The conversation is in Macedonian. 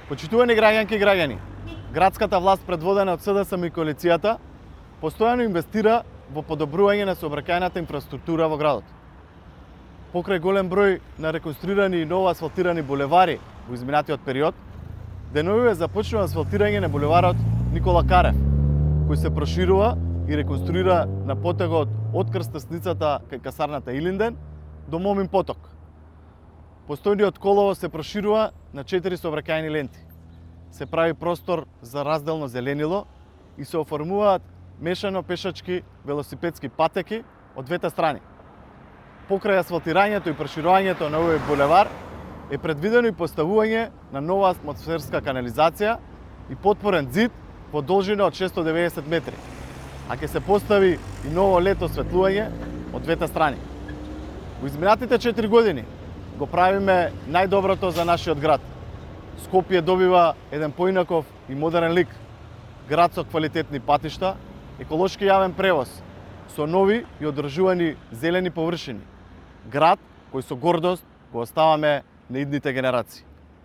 Почитувани граѓанки и граѓани, градската власт предводена од СДСМ и коалицијата постојано инвестира во подобрување на сообраќајната инфраструктура во градот. Покрај голем број на реконструирани и ново асфалтирани булевари во изминатиот период, деновиве започнува асфалтирање на булеварот Никола Карев, кој се проширува и реконструира на потегот од крстасницата кај касарната Илинден до Момин поток. Постојниот коловоз се проширува на 4 сообраќајни ленти. Се прави простор за разделно зеленило и се оформуваат мешано пешачки велосипедски патеки од двете страни. Покрај асфалтирањето и проширувањето на овој булевар е предвидено и поставување на нова атмосферска канализација и потпорен зид во должина од 690 метри, а ќе се постави и ново лед осветлување од двете страни. Во изминатите 4 години го правиме најдоброто за нашиот град. Скопје добива еден поинаков и модерен лик, град со квалитетни патишта, еколошки јавен превоз, со нови и одржувани зелени површини. Град кој со гордост го оставаме на идните генерации.